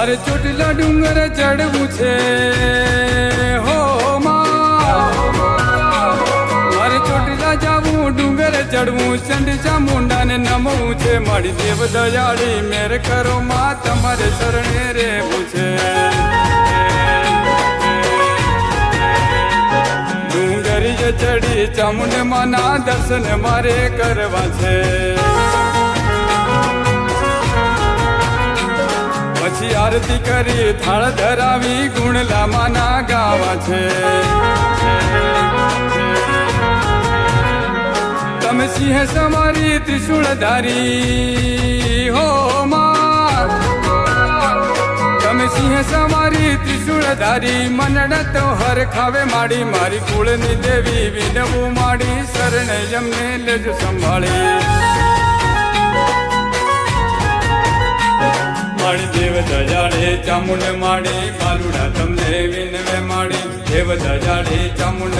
મારે ચોટીલા ડુંગર ચડવું છે હો માં, મારે ચોટીલા જાવું ડુંગર ચડવું, ચંડી ચામુંડાને નમવું છે, મારી દેવ દયાળી મેર કરો માં, તમારે શરણે રહેવું છે। ડુંગરીએ ચડી ચામુંડ માના દર્શન મારે કરવા છે, પછી આરતી કરી થાળ ધરાવી ગુણલા માના ગાવા છે। તમે સિંહ સવારી ત્રિશુળ ધારી હો માં, તમે સિંહ સવારી ત્રિશુળ ધારી, મનડા તો હર ખાવે માડી, મારી કુળની દેવી વિનવું માડી, શરણ એમને લેજો સંભાળી। મારી દેવ દયાળે ચામુંડ માડી, બાલુડા તમને વિનવે માડી, દેવ દયાળે ચામુંડ